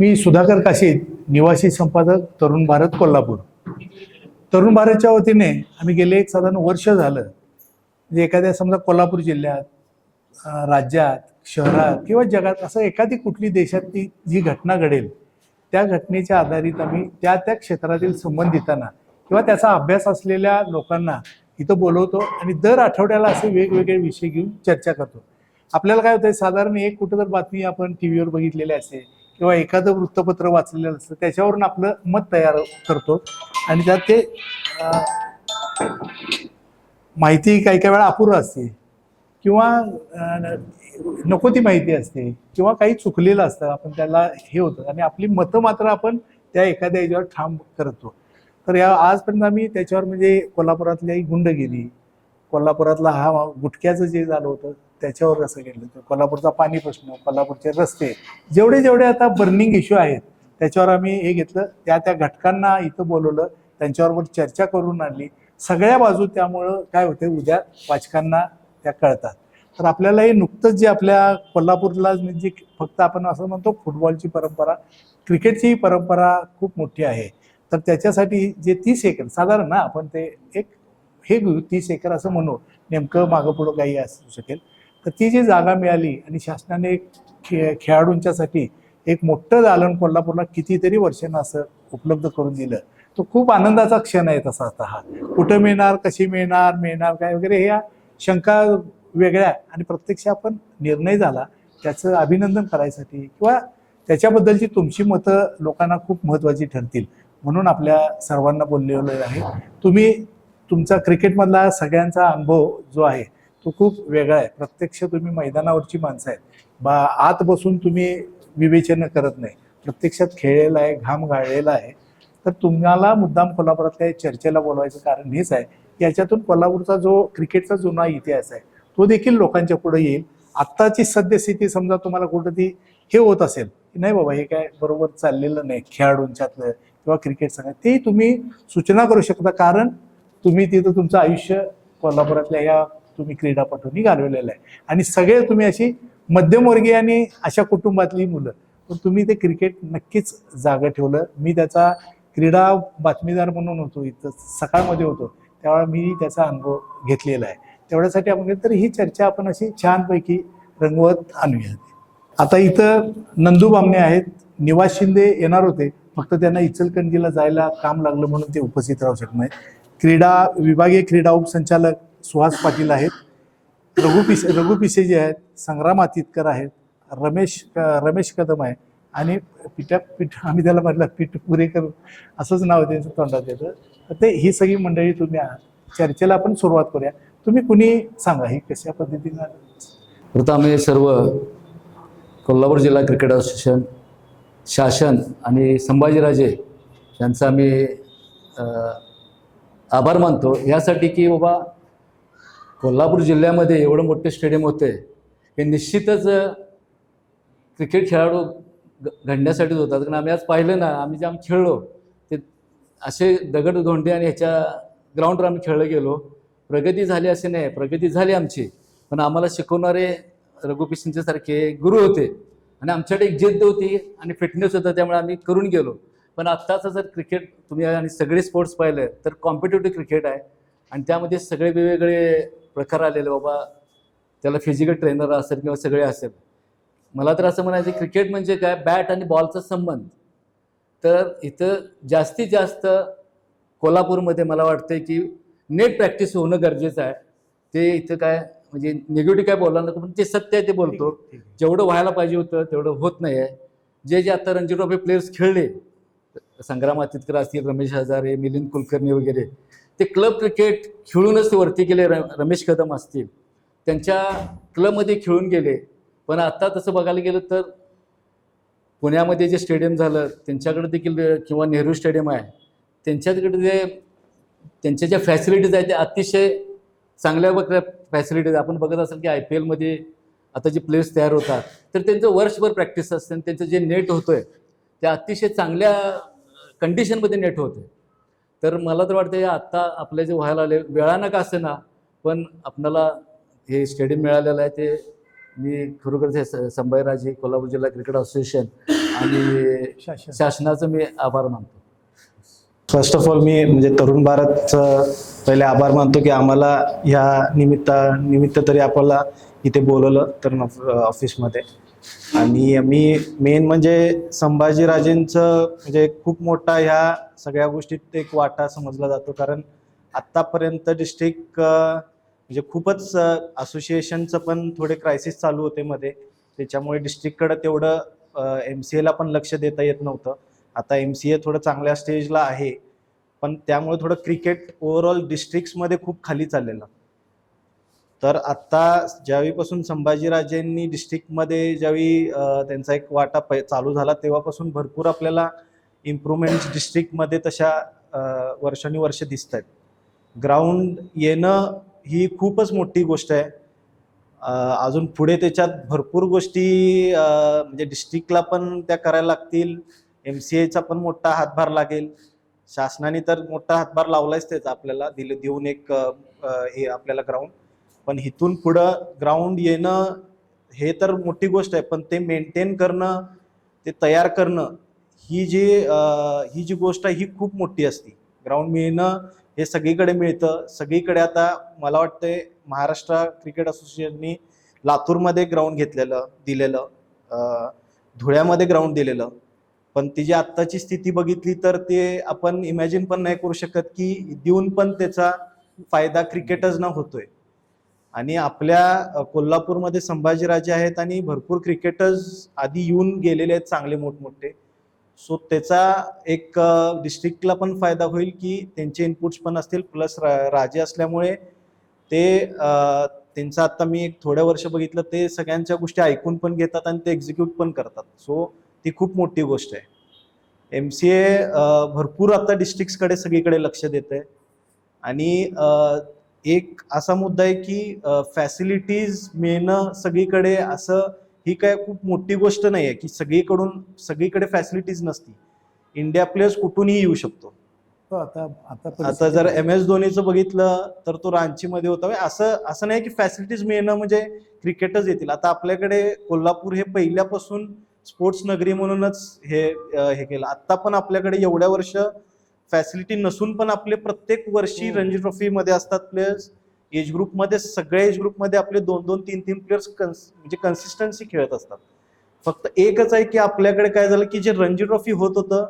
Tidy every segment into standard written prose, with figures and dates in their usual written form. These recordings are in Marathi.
मी सुधाकर काशीद, निवासी संपादक तरुण भारत कोल्हापूर. तरुण भारतच्या वतीने आम्ही गेले एक साधारण वर्ष झालं म्हणजे एखाद्या समजा कोल्हापूर जिल्ह्यात, राज्यात, शहरात किंवा जगात असं एखादी कुठली देशातली जी घटना घडेल त्या घटनेच्या आधारित आम्ही त्या त्या क्षेत्रातील संबंधितांना किंवा त्याचा अभ्यास असलेल्या लोकांना इथं बोलवतो आणि दर आठवड्याला असे वेगवेगळे विषय घेऊन चर्चा करतो. आपल्याला काय होतंय, साधारण एक कुठं तर बातमी आपण टी व्हीवर बघितलेली असते किंवा एखादं वृत्तपत्र वाचलेलं असतं, त्याच्यावरून आपलं मत तयार करतो आणि त्यात ते माहिती काही काही वेळा अपुरं असते किंवा नको ती माहिती असते किंवा काही चुकलेलं असतं, आपण त्याला हे होतं आणि आपली मतं मात्र आपण त्या एखाद्या याच्यावर ठाम करतो. तर या आजपर्यंत आम्ही त्याच्यावर म्हणजे कोल्हापुरातली गुंडगिरी, कोल्हापुरातला हा गुटख्याचं जे झालं होतं त्याच्यावर असं केलं होतं, कोल्हापूरचा पाणी प्रश्न, कोल्हापूरचे रस्ते, जेवढे जेवढे आता बर्निंग इश्यू आहेत त्याच्यावर आम्ही हे घेतलं, त्या त्या घटकांना इथं बोलवलं, त्यांच्याबरोबर चर्चा करून आणली सगळ्या बाजू. त्यामुळं काय होते, उद्या वाचकांना त्या कळतात. तर आपल्याला हे नुकतंच जे आपल्या कोल्हापूरला म्हणजे फक्त आपण असं म्हणतो फुटबॉलची परंपरा, क्रिकेटची परंपरा खूप मोठी आहे. तर त्याच्यासाठी जे 30 एकर साधारण ना आपण ते एक हे घेऊ 30 एकर असं म्हणू, नेमकं मागं पुढं काही असू शकेल. तर ती जी जागा मिळाली आणि शासनाने खेळाडूंच्यासाठी एक मोठं दालन कोल्हापूरला कितीतरी वर्षांना असं उपलब्ध करून दिलं, तो खूप आनंदाचा क्षण आहे. तसा आता हा कुठं मिळणार, कशी मिळणार काय वगैरे ह्या शंका वेगळ्या आणि प्रत्यक्ष आपण निर्णय झाला त्याचं अभिनंदन करायसाठी किंवा त्याच्याबद्दलची तुमची मतं लोकांना खूप महत्त्वाची ठरतील म्हणून आपल्या सर्वांना बोललेलं आहे. तुम्ही तुमचा क्रिकेटमधला सगळ्यांचा अनुभव जो आहे तो खूप वेगळा आहे. प्रत्यक्ष तुम्ही मैदानावरची माणसं आहेत, आत बसून तुम्ही विवेचन करत नाही, प्रत्यक्षात खेळलेला आहे, घाम गाळलेला आहे. तर तुम्हाला मुद्दाम कोल्हापुरातल्या चर्चेला बोलवायचं कारण हेच आहे की याच्यातून कोल्हापूरचा जो क्रिकेटचा जुना इतिहास आहे तो देखील लोकांच्या पुढे येईल. आत्ताची सद्यस्थिती समजा तुम्हाला कुठं ती हे होत असेल की नाही बाबा हे काय बरोबर चाललेलं नाही खेळाडूंच्यातलं किंवा क्रिकेट संघ, ते तुम्ही सूचना करू शकता. कारण तुम्ही तिथं तुमचं आयुष्य कोल्हापुरातल्या ह्या तुम्ही क्रीडापटूंनी घालवलेलं आहे आणि सगळे तुम्ही अशी मध्यमवर्गीय आणि अशा कुटुंबातली मुलं, पण तुम्ही ते क्रिकेट नक्कीच जागं ठेवलं. मी त्याचा क्रीडा बातमीदार म्हणून होतो, इथं सकाळमध्ये होतो, त्यावेळेला मी त्याचा अनुभव घेतलेला आहे. तेवढ्यासाठी आपण तर ही चर्चा आपण अशी छानपैकी रंगवत आणूया. आता इथं नंदू बामणे आहेत, निवास शिंदे येणार होते, फक्त त्यांना इचलकरंजीला जायला काम लागलं म्हणून ते उपस्थित राहू शकत नाही. विभागीय क्रीडा उपसंचालक सुहास पाटील आहेत, रघु पिसे जे आहेत, संग्राम अतितकर आहेत, रमेश कदम आहे आणि आम्ही त्याला म्हटलं पीठ पुरेकर असंच नाव त्यांचं तोंडात येतं. तर ते ही सगळी मंडळी तुम्ही आहात. चर्चेला आपण सुरुवात करूया. तुम्ही कुणी सांगा ही कशा पद्धतीनं. प्रथम आम्ही सर्व कोल्हापूर जिल्हा क्रिकेट असोसिएशन, शासन आणि संभाजीराजे यांचा आम्ही आभार मानतो यासाठी की बाबा कोल्हापूर जिल्ह्यामध्ये एवढं मोठे स्टेडियम होते हे निश्चितच क्रिकेट खेळाडू घडण्यासाठीच होतात. कारण आम्ही आज पाहिलं ना, आम्ही जे खेळलो ते असे दगडधोंडे आणि ह्याच्या ग्राउंडवर आम्ही खेळलं गेलो. प्रगती झाली असे नाही, प्रगती झाली आमची, पण आम्हाला शिकवणारे रघु पिसेंच्यासारखे गुरु होते आणि आमच्याकडे एक जिद्द होती आणि फिटनेस होता, त्यामुळे आम्ही करून गेलो. पण आत्ताचं जर क्रिकेट तुम्ही आणि सगळे स्पोर्ट्स पाहिले तर कॉम्पिटेटिव्ह क्रिकेट आहे आणि त्यामध्ये सगळे वेगवेगळे प्रकार आलेले. बाबा त्याला फिजिकल ट्रेनर असेल किंवा सगळे असेल. मला तर असं म्हणायचं क्रिकेट म्हणजे काय, बॅट आणि बॉलचा संबंध. तर इथं जास्तीत जास्त कोल्हापूरमध्ये मला वाटतं की नेट प्रॅक्टिस होणं गरजेचं आहे. ते इथं काय म्हणजे निगेटिव्ह काय बोलला ना, पण ते सत्य आहे ते बोलतो. जेवढं व्हायला पाहिजे होतं तेवढं होत नाही आहे. जे आता रणजी ट्रॉफी प्लेयर्स खेळले, संग्राम अतितकर असतील, रमेश हजारे, मिलिंद कुलकर्णी वगैरे, ते क्लब क्रिकेट खेळूनच ते वरती गेले. रमेश कदम असतील, त्यांच्या क्लबमध्ये खेळून गेले. पण आता तसं बघायला गेलं तर पुण्यामध्ये जे स्टेडियम झालं त्यांच्याकडे देखील किंवा नेहरू स्टेडियम आहे त्यांच्याकडे जे त्यांच्या ज्या फॅसिलिटीज आहेत त्या अतिशय चांगल्या फॅसिलिटीज. आपण बघत असाल की IPLमध्ये आता जे प्लेयर्स तयार होतात तर त्यांचं वर्षभर प्रॅक्टिस असते आणि त्यांचं जे नेट होतं आहे ते अतिशय चांगल्या कंडिशनमध्ये नेट होते. तर मला तर वाटतं आत्ता आपले जे व्हायला आले वेळानं का असे ना, पण आपल्याला हे स्टेडियम मिळालेलं आहे. ते मी खरोखर ते संभाजीराजे कोल्हापूर जिल्हा क्रिकेट असोसिएशन आणि शासन. शासनाचं मी आभार मानतो. फर्स्ट ऑफ ऑल मी म्हणजे तरुण भारतचं पहिले आभार मानतो की आम्हाला ह्या निमित्त तरी आपल्याला इथे बोलवलं तरुण ऑफिसमध्ये. आणि मी मेन म्हणजे संभाजीराजेंचं म्हणजे खूप मोठा ह्या सगळ्या गोष्टीत एक वाटा समजला जातो. कारण आत्तापर्यंत डिस्ट्रिक्ट म्हणजे खूपच असोसिएशनचं पण थोडे क्रायसिस चालू होते मध्ये, त्याच्यामुळे डिस्ट्रिक्टकडे तेवढं MCA पण लक्ष देता येत नव्हतं. आता MCA थोडं चांगल्या स्टेजला आहे, पण त्यामुळे थोडं क्रिकेट ओव्हरऑल डिस्ट्रिक्ट्समध्ये खूप खाली चाललेलं. तर आत्ता ज्यावेळीपासून संभाजीराजेंनी डिस्ट्रिक्टमध्ये ज्यावेळी त्यांचा एक वाटा चालू झाला, तेव्हापासून भरपूर आपल्याला इम्प्रूव्हमेंट्स डिस्ट्रिक्टमध्ये तशा वर्षानुवर्ष दिसत आहेत. ग्राउंड येणं ही खूपच मोठी गोष्ट आहे. अजून पुढे त्याच्यात भरपूर गोष्टी म्हणजे डिस्ट्रिक्टला पण त्या करायला लागतील. MCAचा पण मोठा हातभार लागेल. शासनाने तर मोठा हातभार लावलायच त्याचा आपल्याला देऊन एक हे आपल्याला ग्राउंड. पण इथून पुढं ग्राउंड येणं हे तर मोठी गोष्ट आहे, पण ते मेंटेन करणं, ते तयार करणं ही जी गोष्ट आहे ही खूप मोठी असते. ग्राउंड मिळणं हे सगळीकडे मिळतं. सगळीकडे आता मला वाटतंय महाराष्ट्र क्रिकेट असोसिएशननी लातूरमध्ये ग्राउंड दिलेलं, धुळ्यामध्ये ग्राउंड दिलेलं. पण तिची आत्ताची स्थिती बघितली तर ते आपण इमॅजिन पण नाही करू शकत की देऊन पण त्याचा फायदा क्रिकेटच न होतोय. आणि आपल्या कोल्हापूरमध्ये संभाजीराजे आहेत आणि भरपूर क्रिकेटर्स आधी येऊन गेलेले आहेत चांगले मोठमोठे. सो त्याचा एक डिस्ट्रिक्टला पण फायदा होईल की त्यांचे इनपुट्स पण असतील, प्लस राजे असल्यामुळे ते त्यांचं आता मी एक थोड्या वर्ष बघितलं, ते सगळ्यांच्या गोष्टी ऐकून पण घेतात आणि ते एक्झिक्यूट पण करतात. सो ती खूप मोठी गोष्ट आहे. MCA भरपूर आता डिस्ट्रिक्ट्सकडे सगळीकडे लक्ष देत आहे. आणि एक असा मुद्दा आहे की फॅसिलिटीज मिळणं सगळीकडे असं ही काय खूप मोठी गोष्ट नाही आहे की सगळीकडे फॅसिलिटीज नसती. इंडिया प्लेयर्स कुठूनही येऊ शकतो. आता आता जर MS धोनीचं बघितलं तर तो रांचीमध्ये होता. असं नाही की फॅसिलिटीज मिळणं म्हणजे क्रिकेटच येतील. आता आपल्याकडे कोल्हापूर हे पहिल्यापासून स्पोर्ट्स नगरी म्हणूनच हे केलं. आता पण आपल्याकडे एवढ्या वर्ष फॅसिलिटी नसून पण आपले प्रत्येक वर्षी रणजी ट्रॉफी मध्ये असतात प्लेयर्स. एज ग्रुपमध्ये सगळ्या एज ग्रुपमध्ये आपले 2-2, 3-3 प्लेयर्स म्हणजे कन्सिस्टन्सी खेळत असतात. फक्त एकच आहे की आपल्याकडे काय झालं की जे रणजी ट्रॉफी होत होतं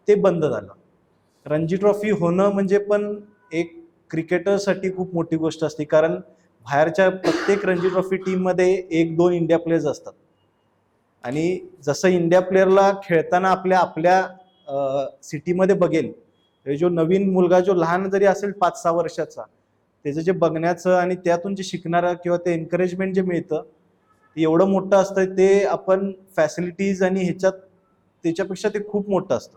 ते बंद झालं. रणजी ट्रॉफी होणं म्हणजे पण एक क्रिकेटरसाठी खूप मोठी गोष्ट असते, कारण बाहेरच्या प्रत्येक रणजी ट्रॉफी टीममध्ये 1-2 इंडिया प्लेयर्स असतात. आणि जसं इंडिया प्लेअरला खेळताना आपल्या सिटीमध्ये बघेल, जो नवीन मुलगा जो लहान जरी असेल 5-6 वर्षाचा, त्याचं जे बघण्याचं आणि त्यातून जे शिकणारं किंवा ते एन्करेजमेंट जे मिळतं ते एवढं मोठं असतं. ते आपण फॅसिलिटीज आणि त्याच्यापेक्षा ते खूप मोठं असतं.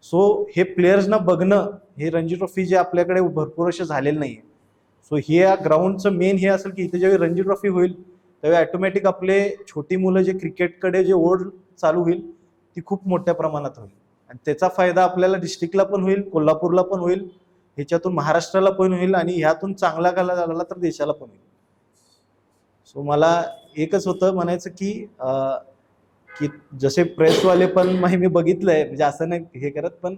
सो हे प्लेयर्सना बघणं, हे रणजी ट्रॉफी जे आपल्याकडे भरपूर वर्ष झालेलं नाही आहे. सो हे या ग्राउंडचं मेन हे असेल की इथे जेव्हा रणजी ट्रॉफी होईल त्यावेळी ऑटोमॅटिक आपले छोटी मुलं जे क्रिकेटकडे जे ओढ चालू होईल ती खूप मोठ्या प्रमाणात होईल. आणि त्याचा फायदा आपल्याला डिस्ट्रिक्टला पण होईल, कोल्हापूरला पण होईल, ह्याच्यातून महाराष्ट्राला पण होईल आणि ह्यातून चांगला झाला तर देशाला पण होईल. सो मला एकच होतं म्हणायचं की जसे प्रेसवाले पण मी बघितलंय, म्हणजे असं नाही हे करत, पण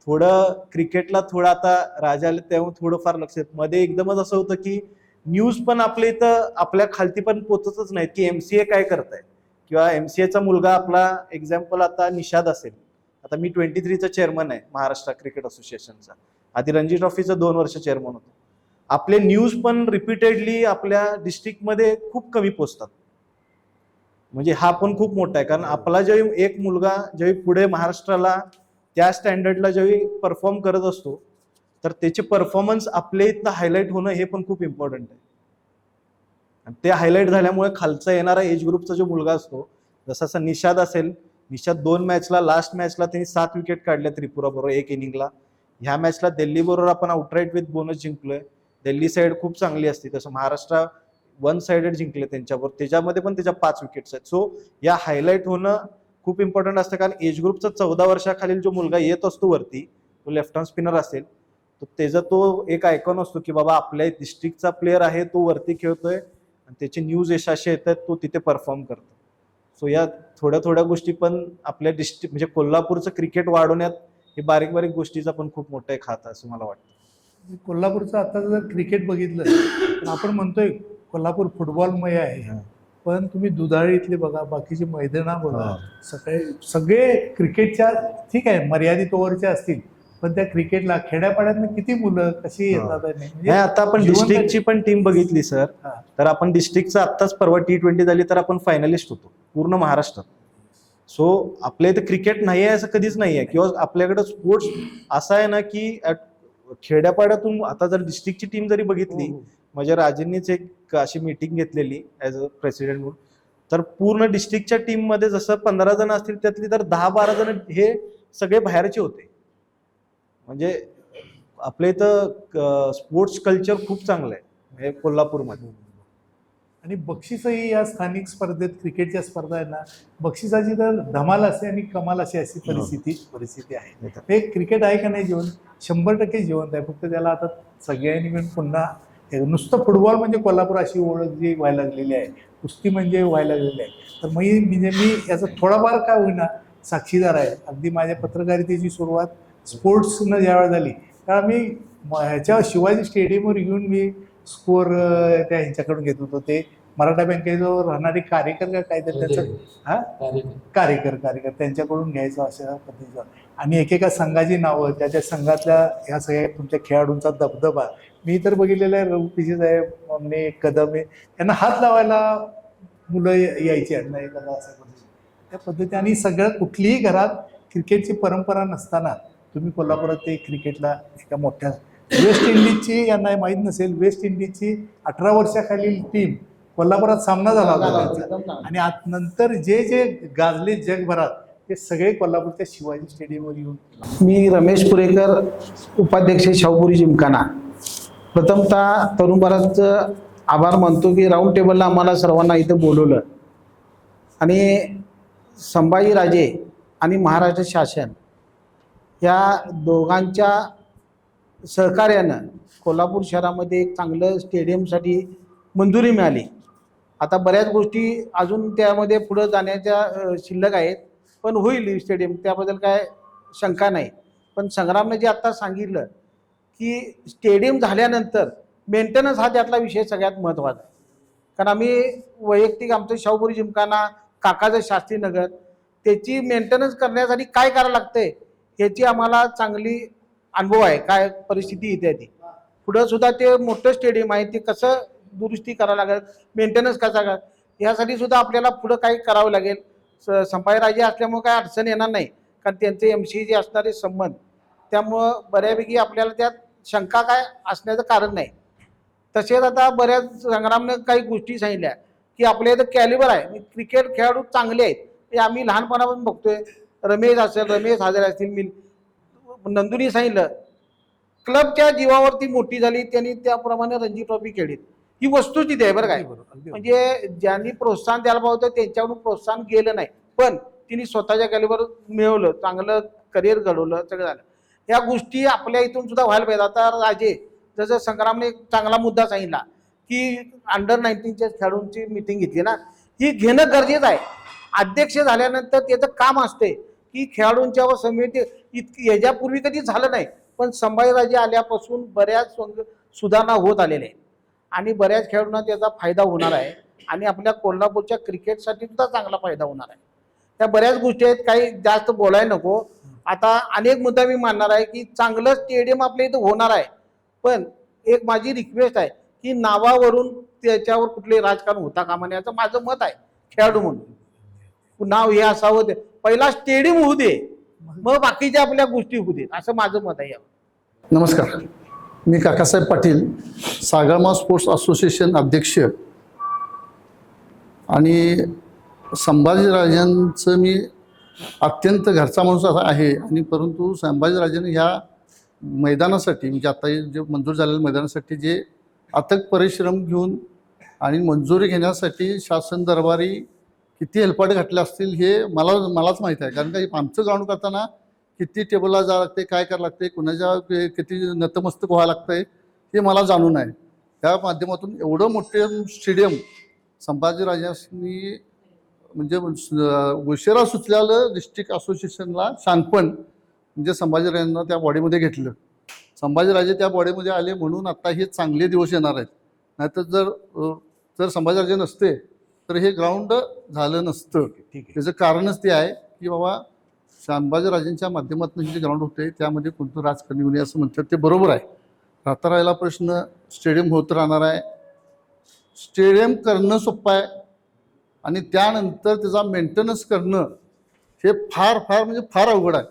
थोडं क्रिकेटला थोडं आता राजा आले तेव्हा थोडं फार लक्ष येत. मध्ये एकदमच असं होतं की न्यूज पण आपल्या इथं आपल्या खालती पण पोचतच नाहीत की MCA काय करताय, किंवा MCAचा मुलगा आपला एक्झाम्पल आता निषाद असेल. आता मी 23चा चेअरमन आहे महाराष्ट्र क्रिकेट असोसिएशनचा. आधी रणजी ट्रॉफीचा 2 वर्ष चेअरमन होतो. आपले न्यूज पण रिपीटेडली आपल्या डिस्ट्रिक्टमध्ये खूप कमी पोचतात. म्हणजे हा पण खूप मोठा आहे, कारण आपला जेव्हा एक मुलगा जेव्हा पुढे महाराष्ट्राला त्या स्टँडर्डला जेव्हा परफॉर्म करत असतो तर त्याचे परफॉर्मन्स आपल्या इथं हायलाईट होणं हे पण खूप इम्पॉर्टंट आहे. आणि ते हायलाईट झाल्यामुळे खालचा येणारा एज ग्रुपचा जो मुलगा असतो, जसा निषाद असेल, निषाद 2 मॅचला, लास्ट मॅचला त्यांनी 7 विकेट काढल्या त्रिपुरा बरोबर एक इनिंगला. ह्या मॅचला दिल्ली बरोबर आपण आउटराईट विथ बोनस जिंकलोय. दिल्ली साईड खूप चांगली असते, तसं महाराष्ट्र 1 साइडेड जिंकले त्यांच्याबरोबर, त्याच्यामध्ये पण त्याच्या 5 विकेट्स आहेत. सो या हायलाईट होणं खूप इम्पॉर्टंट असतं, कारण एज ग्रुपचा 14 वर्षाखालील जो मुलगा येत असतो वरती, तो लेफ्ट हँड स्पिनर असेल, तर त्याचा तो एक आयकॉन असतो की बाबा आपल्या डिस्ट्रिक्टचा प्लेअर आहे, तो वरती खेळतोय आणि त्याचे न्यूज यशाशी येतात, तो तिथे परफॉर्म करतो. सो या थोड्या थोड्या गोष्टी पण आपल्या डिस्ट्रिक्ट म्हणजे कोल्हापूरचं क्रिकेट वाढवण्यात हे बारीक बारीक गोष्टीचा पण खूप मोठा एक हात आहे असं मला वाटतं. कोल्हापूरचं आता जर क्रिकेट बघितलं तर आपण म्हणतोय कोल्हापूर फुटबॉलमय आहे, पण तुम्ही दुधाळी इथले बघा, बाकीची मैदानं बघा, सगळे क्रिकेटच्या ठीक आहे मर्यादित ओव्हरच्या असतील, पण त्या क्रिकेटला खेड्यापाड्यातनं किती मुलं कशी येतात नाही आता आपण डिस्ट्रिक्टची पण टीम बघितली सर, तर आपण डिस्ट्रिक्टचं आत्ताच परवा T20 झाली तर आपण फायनलिस्ट होतो पूर्ण महाराष्ट्रात. सो आपल्या इथं क्रिकेट नाही आहे असं कधीच नाही आहे, किंवा आपल्याकडे स्पोर्ट्स असा आहे ना की खेड्यापाड्यातून आता जर डिस्ट्रिक्टची टीम जरी बघितली, माझ्या राजेंनीच एक अशी मीटिंग घेतलेली ऍज अ प्रेसिडेंट म्हणून, तर पूर्ण डिस्ट्रिक्टच्या टीम मध्ये जसं 15 जण असतील त्यातली तर 10-12 जण हे सगळे बाहेरचे होते. म्हणजे आपल्या इथं स्पोर्ट्स कल्चर खूप चांगलं आहे कोल्हापूरमध्ये. आणि बक्षीसही या स्थानिक स्पर्धेत क्रिकेटच्या स्पर्धा आहे ना, बक्षिसाची तर धमाल असते आणि कमाल अशी परिस्थिती आहे. हे क्रिकेट आहे का नाही जिवंत, 100% जिवंत आहे. फक्त त्याला आता सगळ्यांनी मिळून पुन्हा नुसतं फुटबॉल म्हणजे कोल्हापूर अशी ओळख जी व्हायला लागलेली आहे, कुस्ती म्हणजे व्हायला लागलेली आहे. तर मी याचा थोडाफार काय होईना साक्षीदार आहे. अगदी माझ्या पत्रकारितेची सुरुवात स्पोर्ट्सनं ज्यावेळेला झाली त्यावेळा मी ह्याच्या शिवाजी स्टेडियमवर येऊन मी स्कोअर त्या ह्यांच्याकडून घेत होतो. ते मराठा बँकेजवळ राहणारे कार्यकर का काहीतरी त्यांचं कार्यकर त्यांच्याकडून घ्यायचं अशा पद्धतीचं. आणि एकेका संघाची नावं, त्याच्या संघातल्या ह्या सगळ्या तुमच्या खेळाडूंचा दबदबा मी तर बघितलेला आहे. रघु पिशे साहेब, अमने कदम यांना हात लावायला मुलं यायची आहेत ना एखादा अशा पद्धती त्या पद्धती. आणि सगळं कुठलीही घरात क्रिकेटची परंपरा नसताना तुम्ही कोल्हापुरात ते क्रिकेटला एका मोठ्या वेस्ट इंडिजची, यांना माहीत नसेल, वेस्ट इंडिजची 18 वर्षाखालील टीम कोल्हापुरात सामना झाला होता त्यांचा. आणि नंतर जे जे गाजले जगभरात ते सगळे कोल्हापूरच्या शिवाजी स्टेडियमवर येऊन. मी रमेश पुरेकर, उपाध्यक्ष शाहूपुरी जिमखाना. प्रथमतः तरुण भारतचं आभार मानतो की राऊंड टेबलला आम्हाला सर्वांना इथं बोलवलं आणि संभाजीराजे आणि महाराष्ट्र शासन या दोघांच्या सहकार्यानं कोल्हापूर शहरामध्ये एक चांगलं स्टेडियमसाठी मंजुरी मिळाली. आता बऱ्याच गोष्टी अजून त्यामध्ये पुढं जाण्याच्या शिल्लक आहेत, पण होईल स्टेडियम, त्याबद्दल काय शंका नाही. पण संग्रामने जे आत्ता सांगितलं की स्टेडियम झाल्यानंतर मेंटेनन्स हा त्यातला विषय सगळ्यात महत्त्वाचा आहे. कारण आम्ही वैयक्तिक आमचं शाहूपुरी जिमखाना, काकाचं शास्त्रीनगर, त्याची मेंटेनन्स करण्यासाठी काय करावं लागतंय याची आम्हाला चांगली अनुभव आहे, काय परिस्थिती येते ती. पुढं सुद्धा ते मोठं स्टेडियम आहे, ते कसं दुरुस्ती करावं लागेल, मेंटेनन्स कसा का, यासाठी सुद्धा आपल्याला पुढं काही करावं लागेल. संभाजीराजे असल्यामुळे काय अडचण येणार नाही, कारण त्यांचे MC जे असणारे संबंध, त्यामुळं बऱ्यापैकी आपल्याला त्यात शंका काय असण्याचं कारण नाही. तसेच आता बऱ्याच संग्रामने काही गोष्टी सांगितल्या की आपल्या इथं कॅलिबर आहे, क्रिकेट खेळाडू चांगले आहेत, ते आम्ही लहानपणापासून बघतोय. रमेश हजारे असतील, मी नंदुनी सांगितलं, क्लबच्या जीवावरती मोठी झाली, त्यांनी त्याप्रमाणे रणजी ट्रॉफी खेळली. ही वस्तू तिथे आहे बरं काय. म्हणजे ज्यांनी प्रोत्साहन द्यायला पाहिजे होतं त्यांच्याकडून प्रोत्साहन गेलं नाही, पण तिने स्वतःच्या कॅलिबर मिळवलं, चांगलं करिअर घडवलं, सगळं झालं. या गोष्टी आपल्या इथून सुद्धा व्हायला पाहिजे. आता राजे जसं संग्रामने एक चांगला मुद्दा सांगितला की अंडर-19च्या खेळाडूंची मिटिंग घेतली ना, ही घेणं गरजेचं आहे. अध्यक्ष झाल्यानंतर त्याचं काम असते की खेळाडूंच्या व समिती याच्यापूर्वी कधी झालं नाही, पण संभाजीराजे आल्यापासून बऱ्याच सुधारणा होत आलेल्या आहे आणि बऱ्याच खेळाडूंना त्याचा फायदा होणार आहे आणि आपल्या कोल्हापूरच्या क्रिकेटसाठी सुद्धा चांगला फायदा होणार आहे. त्या बऱ्याच गोष्टी आहेत, काही जास्त बोलायला नको. आता अनेक मुद्दा मी मानणार आहे की चांगलं स्टेडियम आपल्या इथं होणार आहे, पण एक माझी रिक्वेस्ट आहे की नावावरून त्याच्यावर कुठले राजकारण होता कामा नये, असं माझं मत आहे. खेळाडू म्हणून नाव हे असावं, पहिला स्टेडियम होऊ दे, मग बाकीच्या आपल्या गोष्टी होऊ दे, असं माझं मत आहे. नमस्कार, मी काकासाहेब पाटील, सागरमा स्पोर्ट्स असोसिएशन अध्यक्ष. आणि संभाजीराजांचं मी अत्यंत घरचा माणूस असा आहे. आणि परंतु संभाजीराजांनी ह्या मैदानासाठी, म्हणजे आता जे मंजूर झालेल्या मैदानासाठी जे अथक परिश्रम घेऊन आणि मंजुरी घेण्यासाठी शासन दरबारी किती हेलपाटे घातले असतील हे मलाच माहीत आहे. कारण का आमचं ग्राउंड करताना किती टेबलला जावं लागते, काय करावं लागते, कुणाच्या किती नतमस्तक व्हावं लागतंय हे मला जाणून आहे. त्या माध्यमातून एवढं मोठे स्टेडियम संभाजीराजांनी म्हणजे उशिरा सुचलेलं डिस्ट्रिक्ट असोसिएशनला शानपण म्हणजे संभाजीराजांना त्या बॉडीमध्ये घेतलं. संभाजीराजे त्या बॉडीमध्ये आले म्हणून आता हे चांगले दिवस येणार आहेत. नाहीतर जर संभाजीराजे नसते तर हे ग्राउंड झालं नसतं. ठीक आहे. त्याचं कारणच ते आहे की बाबा संभाजीराजेंच्या माध्यमातून हे जे ग्राउंड होते त्यामध्ये कोणतं राजकारण येऊ नये असं म्हणतात, ते बरोबर आहे. राहता राहिला प्रश्न स्टेडियम होत राहणार आहे. स्टेडियम करणं सोपं आहे आणि त्यानंतर त्याचा मेंटेनन्स करणं हे फार म्हणजे फार अवघड आहे.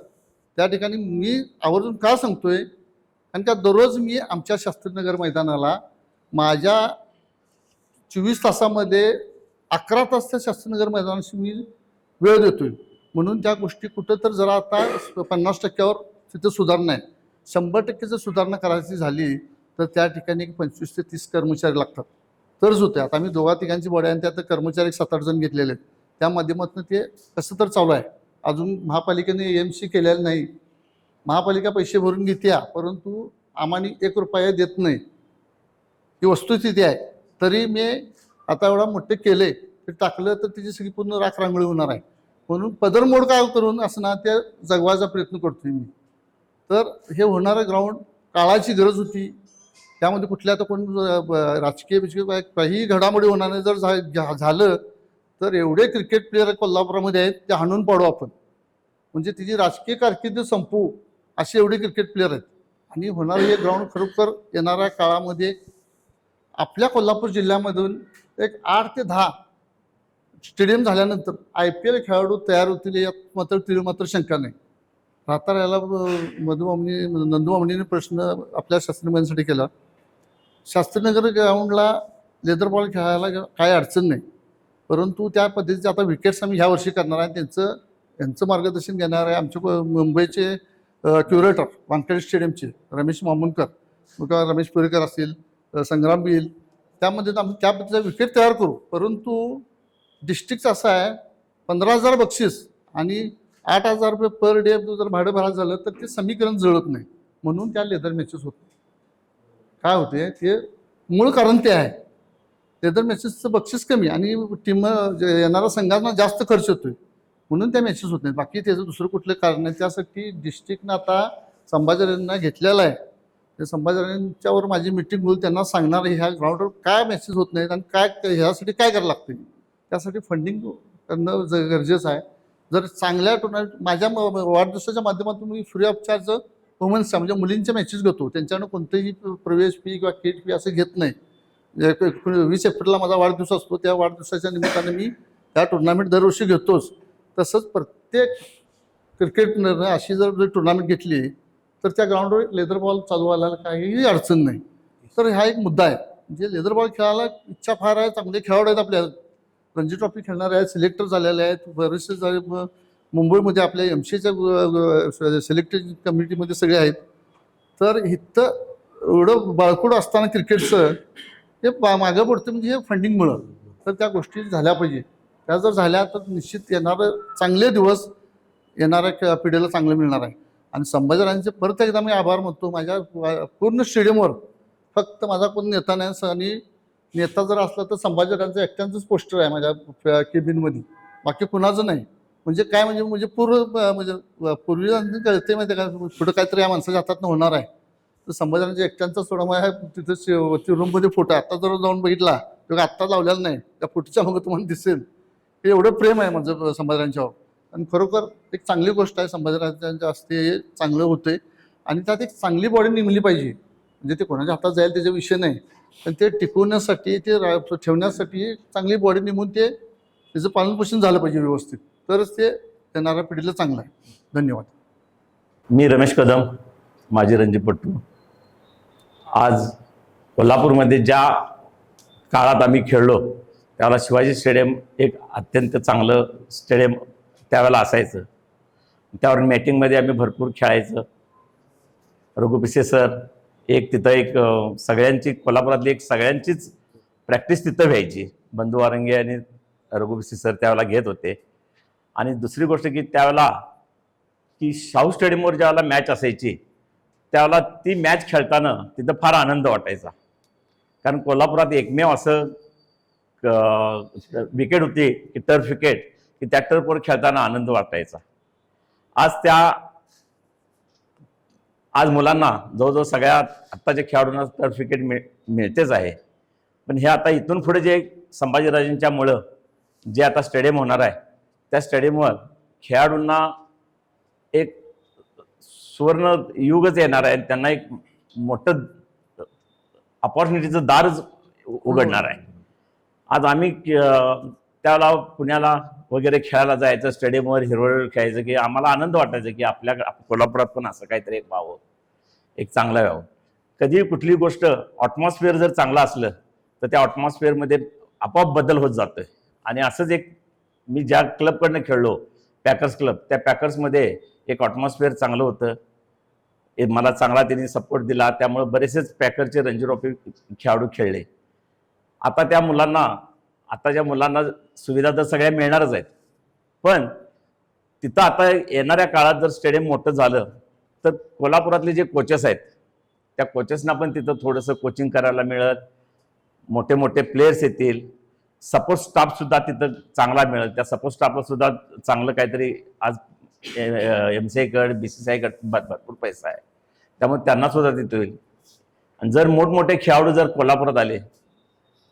त्या ठिकाणी मी आवर्जून का सांगतोय, कारण का दररोज मी आमच्या शास्त्रीनगर मैदानाला माझ्या 24 तासामध्ये 11 तास त्या शास्त्रीनगर मैदानाशी मी वेळ देतोय. म्हणून त्या गोष्टी कुठं तर जरा आता 50% तिथं सुधारणा आहे. 100% जर सुधारणा करायची झाली तर त्या ठिकाणी 25 ते 30 कर्मचारी लागतात तरच होते. आता आम्ही 2-3 बॉडी आणि त्यात कर्मचारी 7-8 जण घेतलेले आहेत. त्या माध्यमातून ते कसं तर चालू आहे. अजून महापालिकेने AMC केलेलं नाही. महापालिका पैसे भरून घेते परंतु आम्हाला 1 रुपया देत नाही. ही वस्तुस्थिती आहे. तरी मी आता एवढा मोठे केले ते टाकलं तर त्याची सगळी पूर्ण राखरांगोळी होणार आहे. म्हणून पदरमोड काय करून असं ना ते जगवायचा प्रयत्न करतोय मी. तर हे होणारं ग्राउंड काळाची गरज होती. त्यामध्ये कुठल्या तर कोण राजकीय काही घडामोडी होणार नाही. जर झालं तर एवढे क्रिकेट प्लेयर कोल्हापुरामध्ये आहेत ते हाणून पाडू आपण, म्हणजे तिची राजकीय कारकीर्द संपवू असे एवढे क्रिकेट प्लेयर आहेत. आणि होणारं हे ग्राउंड खरोखर येणाऱ्या काळामध्ये आपल्या कोल्हापूर जिल्ह्यामधून एक 8 ते 10 स्टेडियम झाल्यानंतर IPL खेळाडू तयार होतील यात मात्र शंका नाही. राहता राहिला नंदू मामणीने प्रश्न आपल्या शास्त्रीनगरसाठी केला. शास्त्रीनगर ग्राउंडला लेदर बॉल खेळायला काही अडचण नाही, परंतु त्या पद्धतीचे आता विकेट्स आम्ही ह्या वर्षी करणार आहे. त्यांचं मार्गदर्शन घेणार आहे आमचे मुंबईचे क्युरेटर वानखेडे स्टेडियमचे रमेश मामुनकर, किंवा रमेश पुरेकर असतील, संग्राम बिल, त्यामध्ये आम्ही त्या पद्धतीचा विकेट तयार करू. परंतु डिस्ट्रिक्टचं असं आहे 15,000 बक्षीस आणि 8,000 रुपये पर डे जर भाडं भरायचं झालं तर ते समीकरण जुळत नाही. म्हणून त्या लेदर मॅचेस होत नाही. काय होते ते मूळ कारण ते आहे, लेदर मॅचेसचं बक्षीस कमी आणि टीम येणाऱ्या संघांना जास्त खर्च होतोय म्हणून त्या मॅचेस होत नाहीत. बाकी त्याचं दुसरं कुठलं कारण नाही. त्यासाठी डिस्ट्रिक्टनं आता संभाजीराजांना घेतलेलं आहे. ते संभाजीराजांच्यावर माझी मिटिंग होईल, त्यांना सांगणार ह्या ग्राउंडवर काय मॅचेस होत नाहीत आणि काय ह्यासाठी काय करायला लागते. त्यासाठी फंडिंग करणं गरजेचं आहे. जर चांगल्या टुर्नामेंट माझ्या वाढदिवसाच्या माध्यमातून मी फ्री ऑफ चार्ज वुमन्सच्या म्हणजे मुलींच्या मॅचेस घेतो. त्यांच्याकडनं कोणतेही प्रवेश फी किंवा किट फी असं घेत नाही. 20 एप्रिलला माझा वाढदिवस असतो, त्या वाढदिवसाच्या निमित्ताने मी त्या टुर्नामेंट दरवर्षी घेतोच. तसंच प्रत्येक क्रिकेटनं अशी जर टुर्नामेंट घेतली तर त्या ग्राउंडवर लेदर बॉल चालवायला काहीही अडचण नाही. तर हा एक मुद्दा आहे. म्हणजे लेदर बॉल खेळायला इच्छा फार आहे, चांगले खेळाडू आहेत आपल्या, रणजी ट्रॉफी खेळणारे आहेत, सिलेक्टर झालेले आहेत, बरेचसे मुंबईमध्ये आपल्या MCAच्या सिलेक्टेड कमिटीमध्ये सगळे आहेत. तर इथं एवढं बळकूड असताना क्रिकेटचं हे मागं पडतं म्हणजे हे फंडिंगमुळं. तर त्या गोष्टी झाल्या पाहिजे. त्या जर झाल्या तर निश्चित येणारं चांगले दिवस येणाऱ्या पिढीला चांगलं मिळणार आहे. आणि संभाजीराजांचे परत एकदा मी आभार मानतो. माझ्या पूर्ण स्टेडियमवर फक्त माझा कोण नेता नाही आणि नेता जर असला तर संभाजीराजांचं एकट्यांचंच पोस्टर आहे माझ्या केबिनमध्ये, बाकी कुणाचं नाही. म्हणजे काय म्हणजे पूर्वी कळते माहिती का पुढं काहीतरी या माणसाच्या हातात होणार आहे तर संभाजीराजांच्या एकट्यांचा थोडा माझ्या तिथं रूममध्ये फोटो आता जर जाऊन बघितला तेव्हा आत्ता लावलेला नाही, त्या फोटोच्या मग तुम्हाला दिसेल. हे एवढं प्रेम आहे माझं संभाजीराजांच्यावर. आणि खरोखर एक चांगली गोष्ट आहे, संभाजीराजांच्या हस्ते हे चांगलं होते. आणि त्यात एक चांगली बॉडी नेमली पाहिजे. म्हणजे ते कोणाच्या हातात जाईल त्याचा विषय नाही, पण ते टिकवण्यासाठी ते ठेवण्यासाठी चांगली बॉडी नेमून ते त्याचं पालनपोषण झालं पाहिजे व्यवस्थित, तरच ते येणाऱ्या पिढीला चांगलं आहे. धन्यवाद. मी रमेश कदम, माजी रणजीपट्टू. आज कोल्हापूरमध्ये ज्या काळात आम्ही खेळलो त्यावेळेला शिवाजी स्टेडियम एक अत्यंत चांगलं स्टेडियम त्यावेळेला असायचं. त्यावर मॅटिंगमध्ये आम्ही भरपूर खेळायचं. रघु पिसे सर एक तिथं एक सगळ्यांची कोल्हापुरातली एक सगळ्यांचीच प्रॅक्टिस तिथं व्हायची. बंधू वारंगे आणि रघु पिसे सर त्यावेळेला घेत होते. आणि दुसरी गोष्ट की त्यावेळेला की शाहू स्टेडियमवर ज्यावेळेला मॅच असायची त्यावेळेला ती मॅच खेळताना तिथं फार आनंद वाटायचा. कारण कोल्हापुरात एकमेव असं विकेट होती की टर्फ विकेट, की त्या टर्फवर खेळताना आनंद वाटायचा. आज मुलांना जवळजवळ सगळ्या आत्ताच्या खेळाडूंना टर्फ विकेट मिळतेच आहे. पण हे आता इथून पुढे जे संभाजीराजेंच्यामुळं जे आता स्टेडियम होणार आहे, त्या स्टेडियमवर खेळाडूंना एक सुवर्ण युगच येणार आहे. त्यांना एक मोठं अपॉर्च्युनिटीचं दारच उघडणार आहे. आज आम्ही त्याला पुण्याला वगैरे खेळायला जायचं, स्टेडियमवर हिरवळ खेळायचं, की आम्हाला आनंद वाटायचा की आपल्या कोल्हापुरात पण असं काहीतरी एक व्हावं, एक चांगलं व्हावं. कधी कुठली गोष्ट ॲटमॉस्फिअर जर चांगलं असलं तर त्या ॲटमॉस्फिअरमध्ये आपोआप बदल होत जातोय. आणि असंच एक मी ज्या क्लबकडनं खेळलो, पॅकर्स क्लब, त्या पॅकर्समध्ये एक ॲटमॉस्फिअर चांगलं होतं. मला चांगला त्यांनी सपोर्ट दिला, त्यामुळे बरेचसेच पॅकरचे रणजी ट्रॉफी खेळाडू खेळले. आताच्या मुलांना सुविधा तर सगळ्या मिळणारच आहेत, पण तिथं आता येणाऱ्या काळात जर स्टेडियम मोठं झालं तर कोल्हापुरातले जे कोचेस आहेत त्या कोचेसना पण तिथं थोडंसं कोचिंग करायला मिळत, मोठे मोठे प्लेयर्स येतील, सपोर्ट स्टाफसुद्धा तिथं चांगला मिळेल. त्या सपोर्ट स्टाफला सुद्धा चांगलं काहीतरी आज MCI BCCI भरपूर पैसा आहे, त्यामुळे त्यांना सुद्धा तिथं होईल. आणि जर मोठमोठे खेळाडू जर कोल्हापुरात आले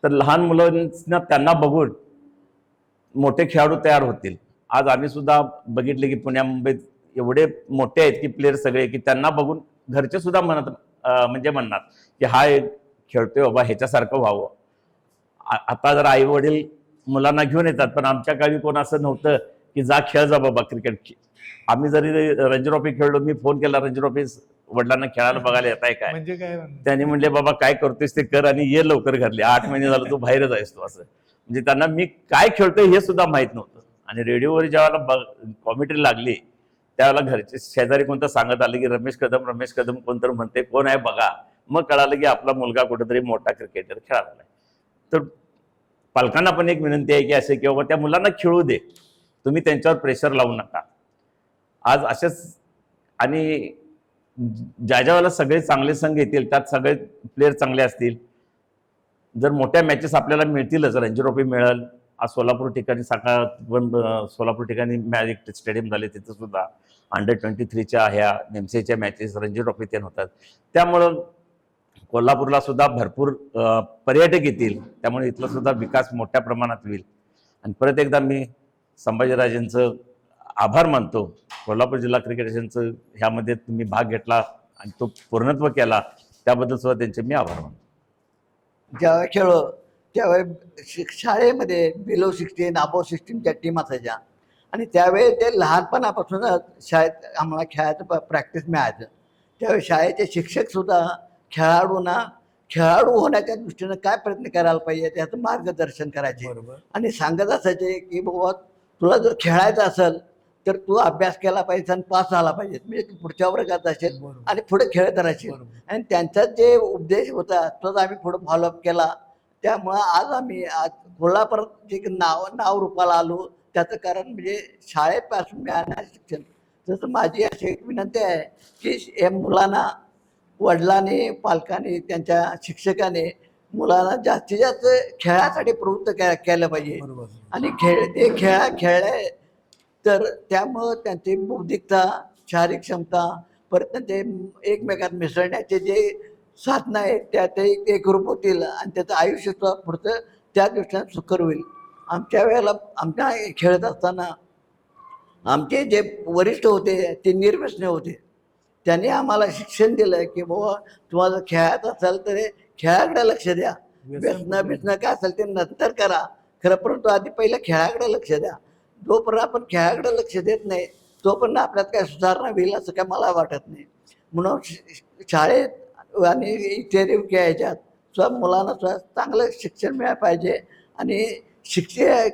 तर लहान मुलांना त्यांना बघून मोठे खेळाडू तयार होतील. आज आम्ही सुद्धा बघितले की पुण्या मुंबईत एवढे मोठे आहेत की प्लेयर सगळे, की त्यांना बघून घरचे सुद्धा म्हणणार की हा एक खेळतोय बाबा, ह्याच्यासारखं व्हावं. आता जर आई वडील मुलांना घेऊन येतात, पण आमच्या काळी कोण असं नव्हतं की जा खेळ जा बाबा क्रिकेट. आम्ही जरी रणजी ट्रॉफी खेळलो, मी फोन केला रणजी ट्रॉफी वडिलांना खेळायला बघायला येत आहे काय, म्हणजे काय त्यांनी म्हणले बाबा काय करतोयस ते कर आणि ये लवकर घरले, 8 महिने झालं तू बाहेरच आहेस तू. असं म्हणजे त्यांना मी काय खेळतोय हे सुद्धा माहित नव्हतं. आणि रेडिओवर ज्यावेळेला कॉमेंट्री लागली त्यावेळेला घरचे शेजारी कोणतं सांगत आलं की रमेश कदम कोणतं म्हणते, कोण आहे बघा. मग कळालं की आपला मुलगा कुठेतरी मोठा क्रिकेटर खेळायला आहे. तर पालकांना पण एक विनंती आहे की असे की बाबा त्या मुलांना खेळू दे, तुम्ही त्यांच्यावर प्रेशर लावू नका. आज असेच आणि ज्या वेळेला सगळे चांगले संघ येतील त्यात सगळे प्लेयर चांगले असतील, जर मोठ्या मॅचेस आपल्याला मिळतीलच, रणजी ट्रॉफी मिळेल. आज सोलापूर ठिकाणी सोलापूर ठिकाणी मॅच स्टेडियम झाले, तिथं सुद्धा अंडर-23च्या ह्या MCIच्या मॅचेस रणजी ट्रॉफी ते होतात. त्यामुळं कोल्हापूरला सुद्धा भरपूर पर्यटक येतील, त्यामुळे इथला सुद्धा विकास मोठ्या प्रमाणात होईल. आणि परत एकदा मी संभाजीराजेंचं आभार मानतो. कोल्हापूर जिल्हा क्रिकेट असोसिएशनचं ह्यामध्ये तुम्ही भाग घेतला आणि तो पूर्णत्व केला, त्याबद्दल सुद्धा त्यांचे मी आभार मानतो. ज्यावेळी खेळलो त्यावेळी शाळेमध्ये बिलो 16 अबो 16च्या टीम असायच्या आणि त्यावेळी ते लहानपणापासूनच शाळेत आम्हाला खेळायचं प्रॅक्टिस मिळायचं. त्यावेळी शाळेचे शिक्षकसुद्धा खेळाडूंना खेळाडू होण्याच्या दृष्टीनं काय प्रयत्न करायला पाहिजे त्याचं मार्गदर्शन करायचे. आणि सांगत असायचे की बाबा तुला जर खेळायचं असेल तर तू अभ्यास केला पाहिजे आणि पास झाला पाहिजे, म्हणजे तू पुढच्या वर्गात असेल आणि पुढे खेळत राहशील. आणि त्यांचा जे उपदेश होता तोच आम्ही पुढे फॉलोअप केला. त्यामुळं आज कोल्हापुरात जे नाव रूपाला आलो त्याचं कारण म्हणजे शाळेपासून मिळणारं शिक्षण. तसं माझी अशी एक विनंती आहे की या मुलांना वडिलांनी, पालकांनी, त्यांच्या शिक्षकाने मुलांना जास्तीत जास्त खेळासाठी प्रवृत्त केलं पाहिजे. आणि ते खेळले तर त्यामुळं त्यांची बौद्धिकता, शारीरिक क्षमता, परत ते एकमेकात मिसळण्याचे जे साधनं आहेत त्यात एकरूप होतील आणि त्याचं आयुष्य पुढचं त्या दृष्टीनं सुकर होईल. आमच्या वेळेला आमच्या खेळत असताना आमचे जे वरिष्ठ होते ते निर्व्यसनी होते. त्यांनी आम्हाला शिक्षण दिलं की बाबा तुम्हाला खेळायचं असेल तर खेळाकडे लक्ष द्या, व्यसनं काय असेल ते नंतर करा, खरं परंतु आधी पहिलं खेळाकडे लक्ष द्या. जोपर्यंत आपण खेळाकडे लक्ष देत नाही तोपर्यंत आपल्यात काय सुधारणा होईल असं काय मला वाटत नाही. म्हणून शाळेत आणि इतर ह्याच्यात सुद्धा मुलांना सुद्धा चांगलं शिक्षण मिळालं पाहिजे आणि